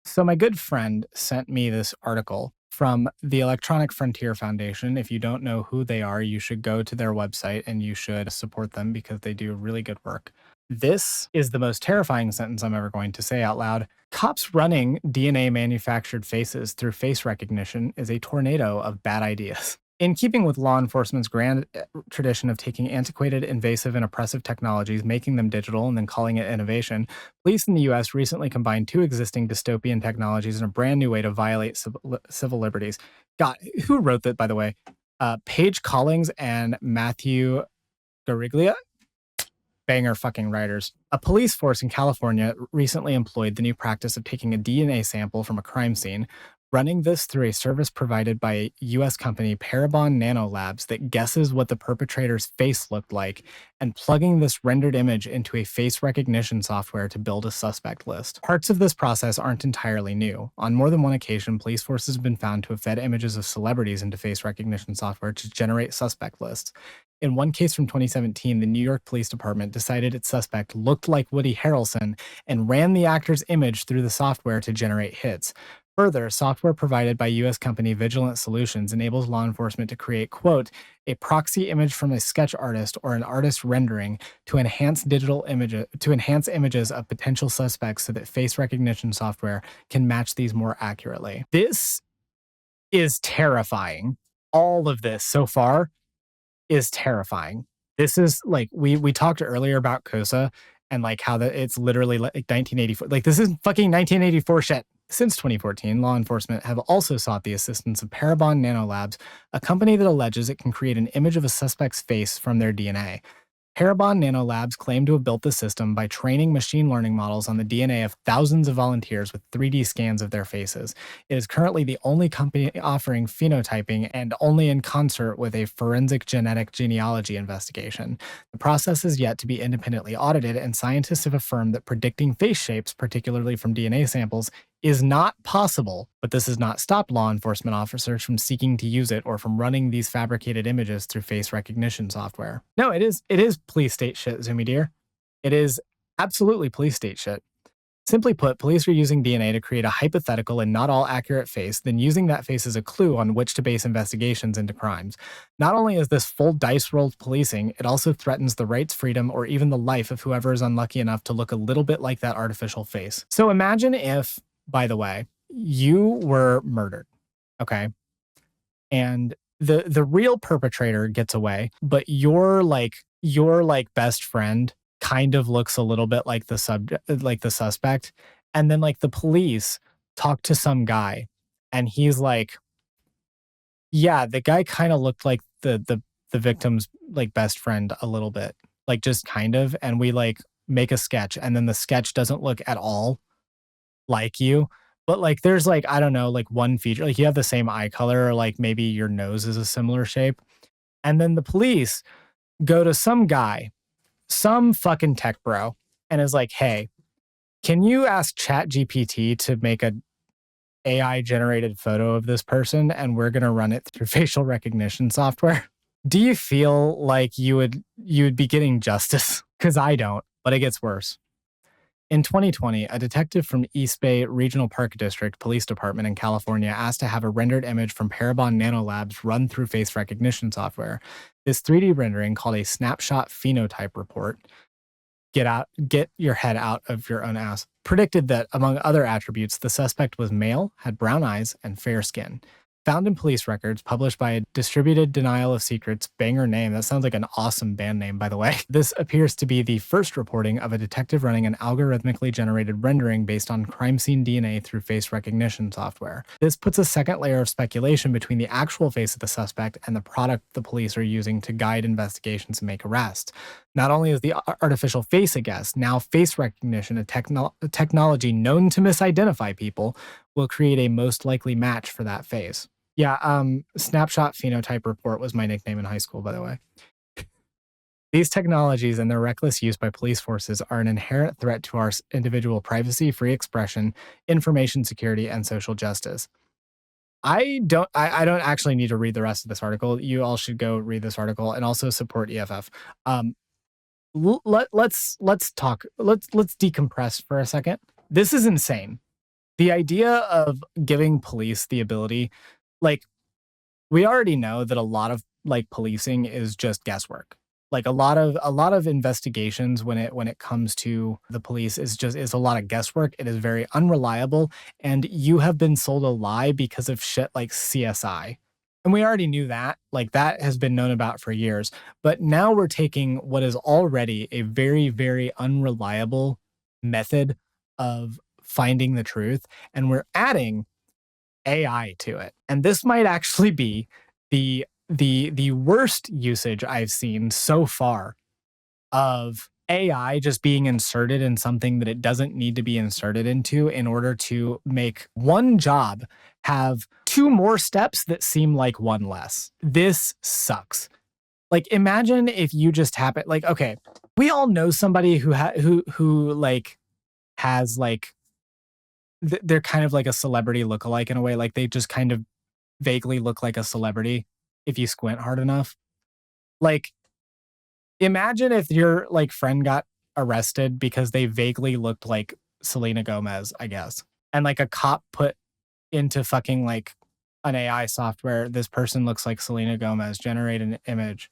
So my good friend sent me this article from the Electronic Frontier Foundation. If you don't know who they are, you should go to their website and you should support them because they do really good work. This is the most terrifying sentence I'm ever going to say out loud. Cops running DNA manufactured faces through face recognition is a tornado of bad ideas. In keeping with law enforcement's grand tradition of taking antiquated, invasive, and oppressive technologies, making them digital, and then calling it innovation, police in the US recently combined two existing dystopian technologies in a brand new way to violate civil liberties. God, who wrote that, by the way? Paige Collings and Matthew Gariglia? Banger fucking writers. A police force in California recently employed the new practice of taking a DNA sample from a crime scene, running this through a service provided by US company Parabon Nanolabs that guesses what the perpetrator's face looked like, and plugging this rendered image into a face recognition software to build a suspect list. Parts of this process aren't entirely new. On more than one occasion, police forces have been found to have fed images of celebrities into face recognition software to generate suspect lists. In one case from 2017, the New York Police Department decided its suspect looked like Woody Harrelson and ran the actor's image through the software to generate hits. Further, software provided by U.S. company Vigilant Solutions enables law enforcement to create, quote, a proxy image from a sketch artist or an artist rendering to enhance images of potential suspects so that face recognition software can match these more accurately. This is terrifying. All of this so far is terrifying. This is like we talked earlier about COSA and like how it's literally like 1984. Like this is fucking 1984 shit. Since 2014, law enforcement have also sought the assistance of Parabon Nanolabs, a company that alleges it can create an image of a suspect's face from their DNA. Parabon Nanolabs claim to have built the system by training machine learning models on the DNA of thousands of volunteers with 3D scans of their faces. It is currently the only company offering phenotyping and only in concert with a forensic genetic genealogy investigation. The process is yet to be independently audited, and scientists have affirmed that predicting face shapes, particularly from DNA samples, is not possible, but this has not stopped law enforcement officers from seeking to use it or from running these fabricated images through face recognition software. No, it is police state shit, Zoomy dear. It is absolutely police state shit. Simply put, police are using DNA to create a hypothetical and not all accurate face, then using that face as a clue on which to base investigations into crimes. Not only is this full dice rolled policing, it also threatens the rights, freedom, or even the life of whoever is unlucky enough to look a little bit like that artificial face. So imagine if, by the way, you were murdered, okay? And the real perpetrator gets away, but your best friend kind of looks a little bit like the suspect. And then like the police talk to some guy and he's like, yeah, the guy kind of looked like the victim's like best friend a little bit, like just kind of. And we like make a sketch and then the sketch doesn't look at all like you, but like there's like, I don't know, like one feature, like you have the same eye color, or like maybe your nose is a similar shape. And then the police go to some guy, some fucking tech bro, and is like, hey, can you ask ChatGPT to make a AI generated photo of this person and we're going to run it through facial recognition software? Do you feel like you would be getting justice? Because I don't, but it gets worse. In 2020, a detective from East Bay Regional Park District Police Department in California asked to have a rendered image from Parabon Nanolabs run through face recognition software. This 3D rendering, called a snapshot phenotype report, get your head out of your own ass, predicted that, among other attributes, the suspect was male, had brown eyes, and fair skin. Found in police records published by a Distributed Denial of Secrets banger name. That sounds like an awesome band name, by the way. This appears to be the first reporting of a detective running an algorithmically generated rendering based on crime scene DNA through face recognition software. This puts a second layer of speculation between the actual face of the suspect and the product the police are using to guide investigations and make arrests. Not only is the artificial face a guess, now face recognition, a technology known to misidentify people, will create a most likely match for that face. Yeah, Snapshot Phenotype Report was my nickname in high school, by the way. These technologies and their reckless use by police forces are an inherent threat to our individual privacy, free expression, information security, and social justice. I don't actually need to read the rest of this article. You all should go read this article and also support EFF. Let's decompress for a second. This is insane. The idea of giving police the ability, like, we already know that a lot of like policing is just guesswork. Like a lot of investigations when it comes to the police is a lot of guesswork. It is very unreliable, and you have been sold a lie because of shit like CSI. And we already knew that. Like that has been known about for years. But now we're taking what is already a very, very unreliable method of finding the truth, and we're adding AI to it. And this might actually be the worst usage I've seen so far of AI just being inserted in something that it doesn't need to be inserted into in order to make one job have two more steps that seem like one less. This sucks. Like imagine if you just happen like okay, we all know somebody who like has like they're kind of like a celebrity lookalike in a way. Like they just kind of vaguely look like a celebrity if you squint hard enough. Like, imagine if your like friend got arrested because they vaguely looked like Selena Gomez, I guess. And like a cop put into fucking like an AI software, this person looks like Selena Gomez, generate an image.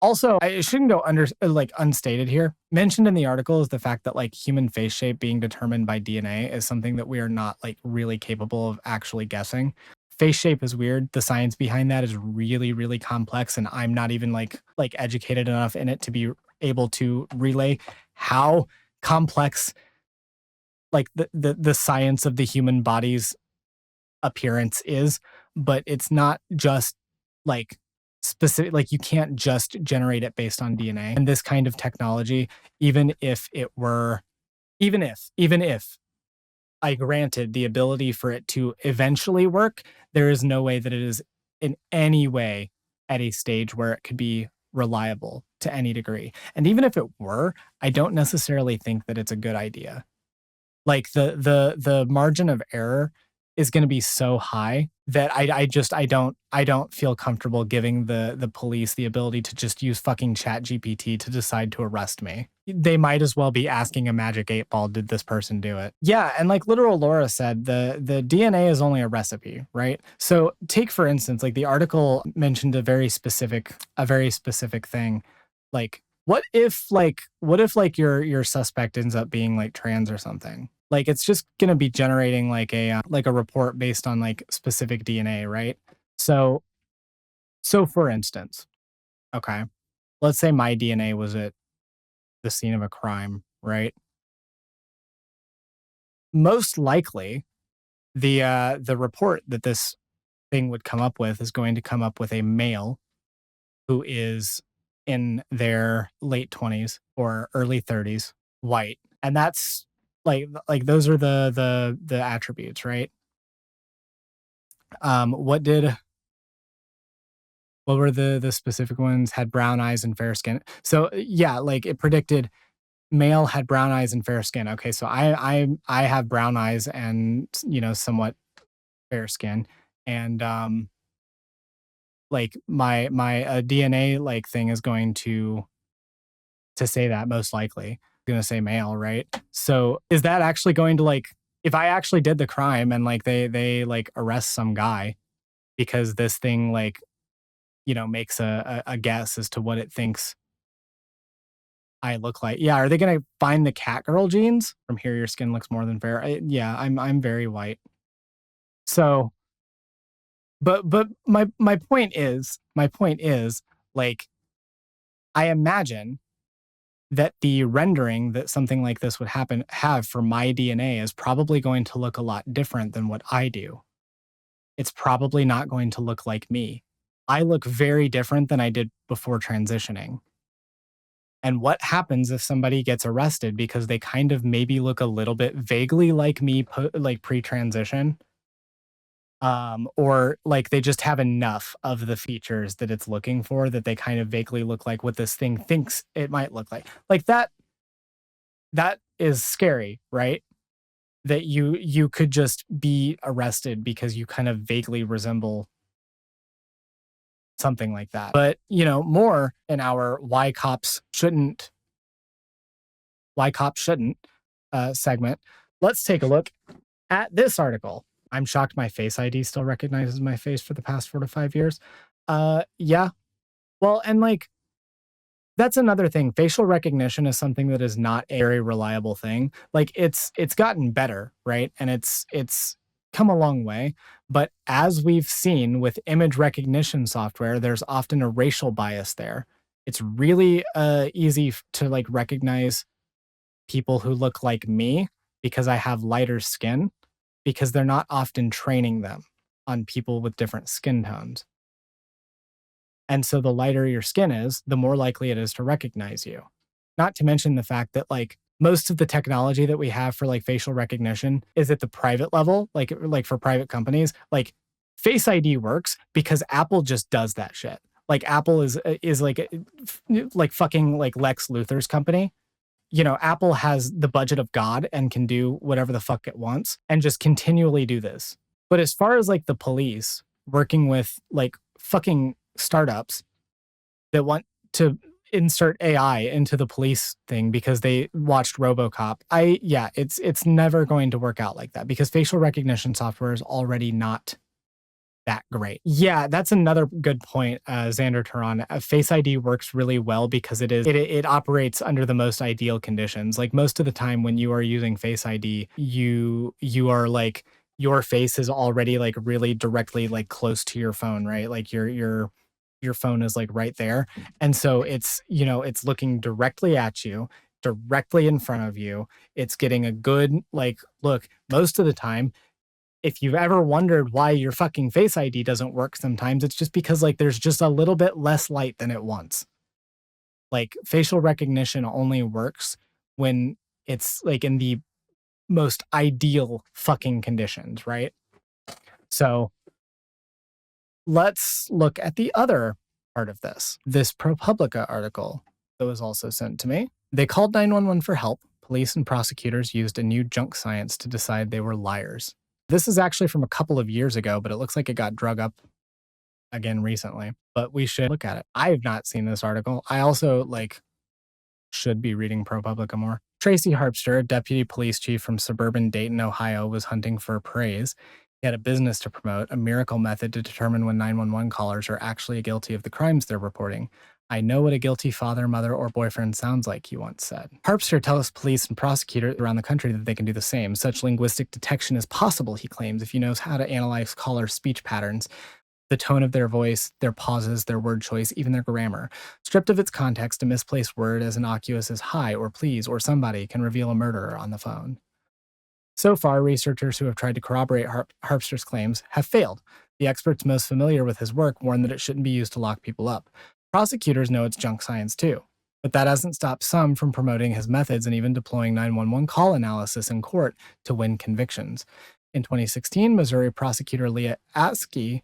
Also, it shouldn't go under like unstated here. Mentioned in the article is the fact that like human face shape being determined by DNA is something that we are not like really capable of actually guessing. Face shape is weird. The science behind that is really, really complex, and I'm not even like educated enough in it to be able to relay how complex like the science of the human body's appearance is. But it's not just like specific, like you can't just generate it based on DNA. And this kind of technology, even if it were, even if I granted the ability for it to eventually work, there is no way that it is in any way at a stage where it could be reliable to any degree. And even if it were, I don't necessarily think that it's a good idea. Like the margin of error is going to be so high that I don't feel comfortable giving the police the ability to just use fucking chat GPT to decide to arrest me. They might as well be asking a magic 8 ball, did this person do it? Yeah, and like literal Laura said, the DNA is only a recipe, right? So take for instance, like the article mentioned a very specific thing. Like what if your suspect ends up being like trans or something? Like it's just gonna be generating like a report based on like specific DNA, right? So so for instance, okay, let's say my DNA was at the scene of a crime, right? Most likely, the report that this thing would come up with is going to come up with a male who is in their late 20s or early 30s, white. And that's like those are the attributes, right? What did what were the specific ones? Had brown eyes and fair skin. So yeah, like it predicted male had brown eyes and fair skin. Okay, so I have brown eyes and somewhat fair skin, and like my DNA like thing is going to say that most likely going to say male, right? So is that actually going to like if I actually did the crime and like they like arrest some guy because this thing like makes a guess as to what it thinks I look like. Yeah, are they gonna find the cat girl genes? From here, your skin looks more than fair. Yeah, I'm very white. So, but my point is like I imagine that the rendering that something like this would have for my DNA is probably going to look a lot different than what I do. It's probably not going to look like me. I look very different than I did before transitioning. And what happens if somebody gets arrested because they kind of maybe look a little bit vaguely like me, like pre-transition, or like they just have enough of the features that it's looking for that they kind of vaguely look like what this thing thinks it might look like. Like that is scary, right? That you could just be arrested because you kind of vaguely resemble something like that. But more in our why cops shouldn't segment. Let's take a look At this article, I'm shocked my Face ID still recognizes my face for the past 4 to 5 years. Yeah. Well, and like that's another thing. Facial recognition is something that is not a very reliable thing. Like it's gotten better, right? And it's come a long way. But as we've seen with image recognition software, there's often a racial bias there. It's really easy to like recognize people who look like me because I have lighter skin because they're not often training them on people with different skin tones. And so the lighter your skin is, the more likely it is to recognize you. Not to mention the fact that like most of the technology that we have for like facial recognition is at the private level, like for private companies. Like Face ID works because Apple just does that shit. Like Apple is like fucking like Lex Luthor's company. You know, Apple has the budget of God and can do whatever the fuck it wants and just continually do this. But as far as like the police working with like fucking startups that want to insert AI into the police thing because they watched RoboCop, it's never going to work out like that because facial recognition software is already not that great. Yeah, that's another good point, Xander Turan. Face ID works really well because it operates under the most ideal conditions. Like most of the time when you are using Face ID, you are like your face is already like really directly like close to your phone, right? Like your phone is like right there. And so it's, you know, it's looking directly at you, directly in front of you. It's getting a good like look most of the time. If you've ever wondered why your fucking Face ID doesn't work sometimes, it's just because like there's just a little bit less light than it wants. Like facial recognition only works when it's like in the most ideal fucking conditions, right? So let's look at the other part of this ProPublica article that was also sent to me. They called 911 for help. Police and prosecutors used a new junk science to decide they were liars. This is actually from a couple of years ago, but it looks like it got drug up again recently. But we should look at it. I have not seen this article. I also like should be reading ProPublica more. Tracy Harpster, a deputy police chief from suburban Dayton, Ohio, was hunting for praise. He had a business to promote, a miracle method to determine when 911 callers are actually guilty of the crimes they're reporting. I know what a guilty father, mother, or boyfriend sounds like, he once said. Harpster tells police and prosecutors around the country that they can do the same. Such linguistic detection is possible, he claims, if you know how to analyze callers' speech patterns, the tone of their voice, their pauses, their word choice, even their grammar. Stripped of its context, a misplaced word as innocuous as hi or please or somebody can reveal a murderer on the phone. So far, researchers who have tried to corroborate Harpster's claims have failed. The experts most familiar with his work warn that it shouldn't be used to lock people up. Prosecutors know it's junk science too. But that hasn't stopped some from promoting his methods and even deploying 911 call analysis in court to win convictions. In 2016, Missouri prosecutor Leah Askey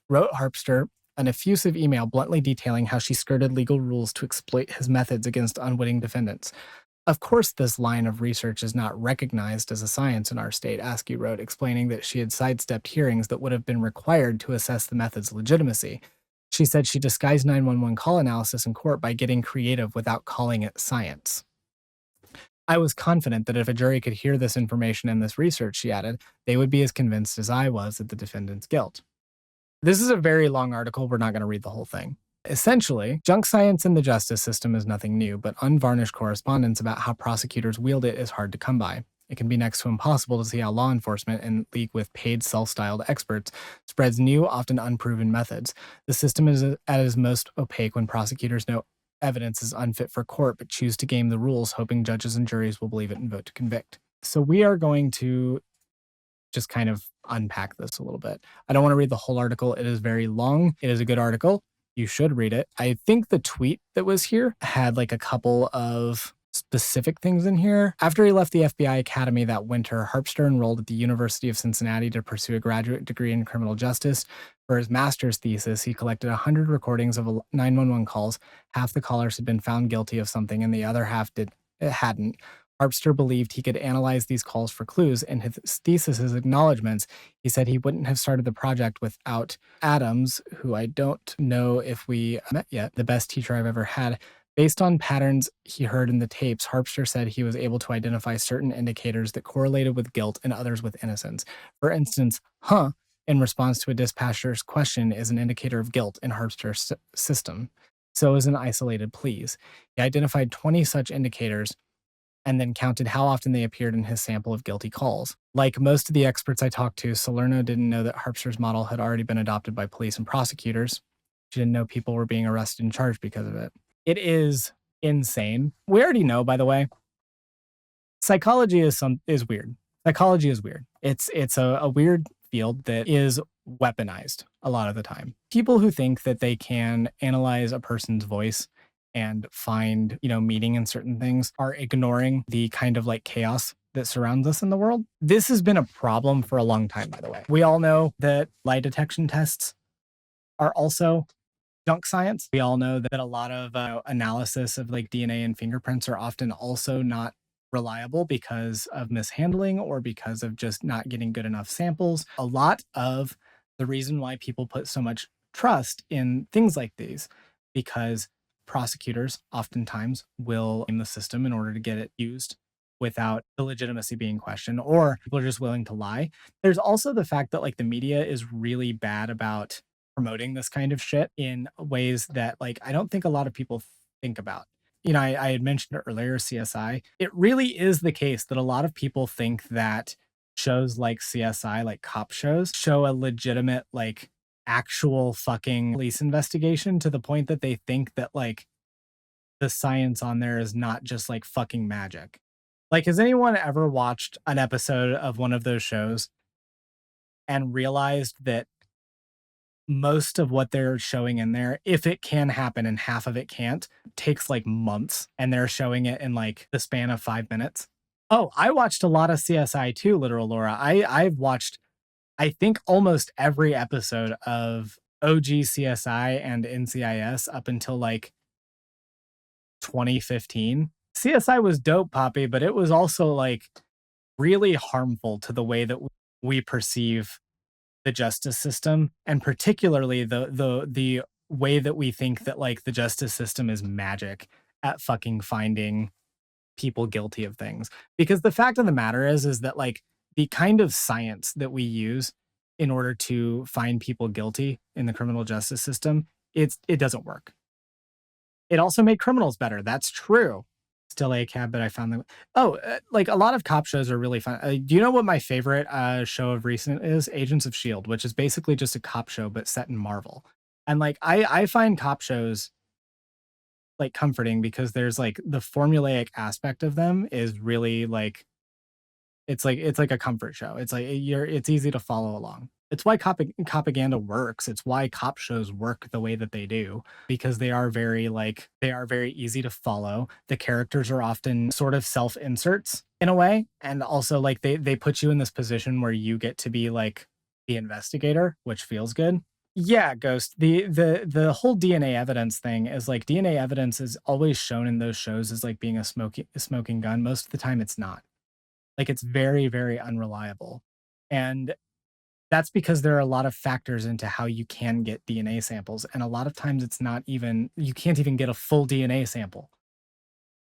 wrote Harpster an effusive email bluntly detailing how she skirted legal rules to exploit his methods against unwitting defendants. Of course, this line of research is not recognized as a science in our state, Askey wrote, explaining that she had sidestepped hearings that would have been required to assess the method's legitimacy. She said she disguised 911 call analysis in court by getting creative without calling it science. I was confident that if a jury could hear this information and this research, she added, they would be as convinced as I was of the defendant's guilt. This is a very long article. We're not going to read the whole thing. Essentially, junk science in the justice system is nothing new, but unvarnished correspondence about how prosecutors wield it is hard to come by. It can be next to impossible to see how law enforcement, in league with paid self-styled experts, spreads new, often unproven methods. The system is at its most opaque when prosecutors know evidence is unfit for court, but choose to game the rules, hoping judges and juries will believe it and vote to convict. So we are going to just kind of unpack this a little bit. I don't want to read the whole article. It is very long. It is a good article. You should read it. I think the tweet that was here had like a couple of specific things in here. After he left the FBI Academy that winter, Harpster enrolled at the University of Cincinnati to pursue a graduate degree in criminal justice. For his master's thesis, he collected 100 recordings of 911 calls. Half the callers had been found guilty of something and the other half hadn't. Harpster believed he could analyze these calls for clues. In his thesis's acknowledgments, he said he wouldn't have started the project without Adams, who I don't know if we met yet, the best teacher I've ever had, Based on patterns he heard in the tapes, Harpster said he was able to identify certain indicators that correlated with guilt and others with innocence. For instance, huh, in response to a dispatcher's question, is an indicator of guilt in Harpster's system. So is an isolated please. He identified 20 such indicators and then counted how often they appeared in his sample of guilty calls. Like most of the experts I talked to, Salerno didn't know that Harpster's model had already been adopted by police and prosecutors. She didn't know people were being arrested and charged because of it. It is insane. We already know, by the way, psychology is weird. Psychology is weird. It's a weird field that is weaponized a lot of the time. People who think that they can analyze a person's voice and find, meaning in certain things are ignoring the kind of like chaos that surrounds us in the world. This has been a problem for a long time, by the way. We all know that lie detection tests are also junk science. We all know that a lot of analysis of like DNA and fingerprints are often also not reliable because of mishandling or because of just not getting good enough samples. A lot of the reason why people put so much trust in things like these, because prosecutors oftentimes will blame the system in order to get it used without the legitimacy being questioned, or people are just willing to lie. There's also the fact that like the media is really bad about promoting this kind of shit in ways that like I don't think a lot of people think about. I had mentioned earlier CSI. It really is the case that a lot of people think that shows like CSI, like cop shows, show a legitimate, like actual fucking police investigation to the point that they think that like the science on there is not just like fucking magic. Like, has anyone ever watched an episode of one of those shows and realized that most of what they're showing in there, if it can happen and half of it can't, takes like months and they're showing it in like the span of 5 minutes? Oh, I watched a lot of CSI too, literal Laura. I've watched, I think, almost every episode of OG CSI and NCIS up until like 2015. CSI was dope, Poppy, but it was also like really harmful to the way that we perceive the justice system, and particularly the way that we think that like the justice system is magic at fucking finding people guilty of things. Because the fact of the matter is that like the kind of science that we use in order to find people guilty in the criminal justice system, it doesn't work. It also made criminals better. That's true. Still a cab, but I found them. Oh, like a lot of cop shows are really fun. Do you know what my favorite show of recent is? Agents of Shield, which is basically just a cop show but set in Marvel. And like I find cop shows like comforting because there's like the formulaic aspect of them is really like it's like a comfort show. It's like it's easy to follow along. It's why propaganda works. It's why cop shows work the way that they do, because they are very easy to follow. The characters are often sort of self-inserts in a way, and also like they put you in this position where you get to be like the investigator, which feels good. Yeah, Ghost. The whole DNA evidence thing is like DNA evidence is always shown in those shows as like being a smoking gun. Most of the time it's not. Like it's very, very unreliable. And that's because there are a lot of factors into how you can get DNA samples. And a lot of times it's not even, you can't even get a full DNA sample.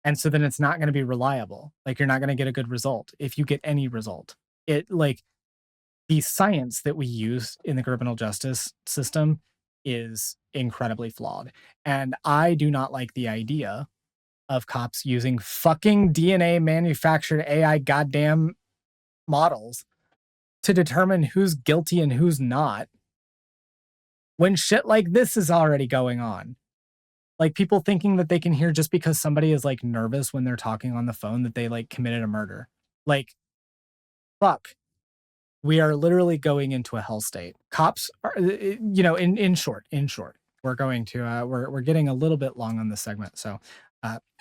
And so then it's not going to be reliable. Like you're not going to get a good result if you get any result. It like the science that we use in the criminal justice system is incredibly flawed. And I do not like the idea of cops using fucking DNA manufactured AI goddamn models to determine who's guilty and who's not when shit like this is already going on. Like people thinking that they can hear just because somebody is like nervous when they're talking on the phone that they like committed a murder. Like, fuck. We are literally going into a hell state. Cops are, in short, we're getting a little bit long on this segment. So,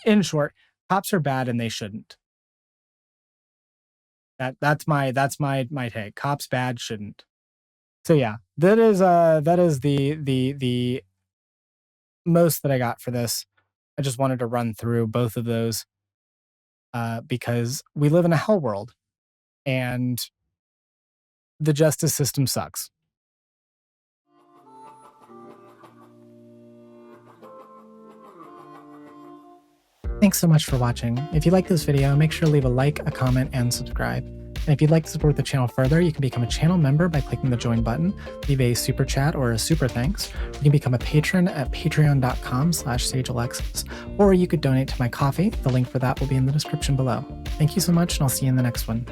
in short, cops are bad and they shouldn't. That's my take. Cops bad, shouldn't. So yeah, that is the most that I got for this. I just wanted to run through both of those because we live in a hell world and the justice system sucks. Thanks so much for watching. If you like this video, make sure to leave a like, a comment, and subscribe. And if you'd like to support the channel further, you can become a channel member by clicking the join button, leave a super chat or a super thanks. You can become a patron at patreon.com/SaigeAlexis, or you could donate to my Ko-fi. The link for that will be in the description below. Thank you so much, and I'll see you in the next one.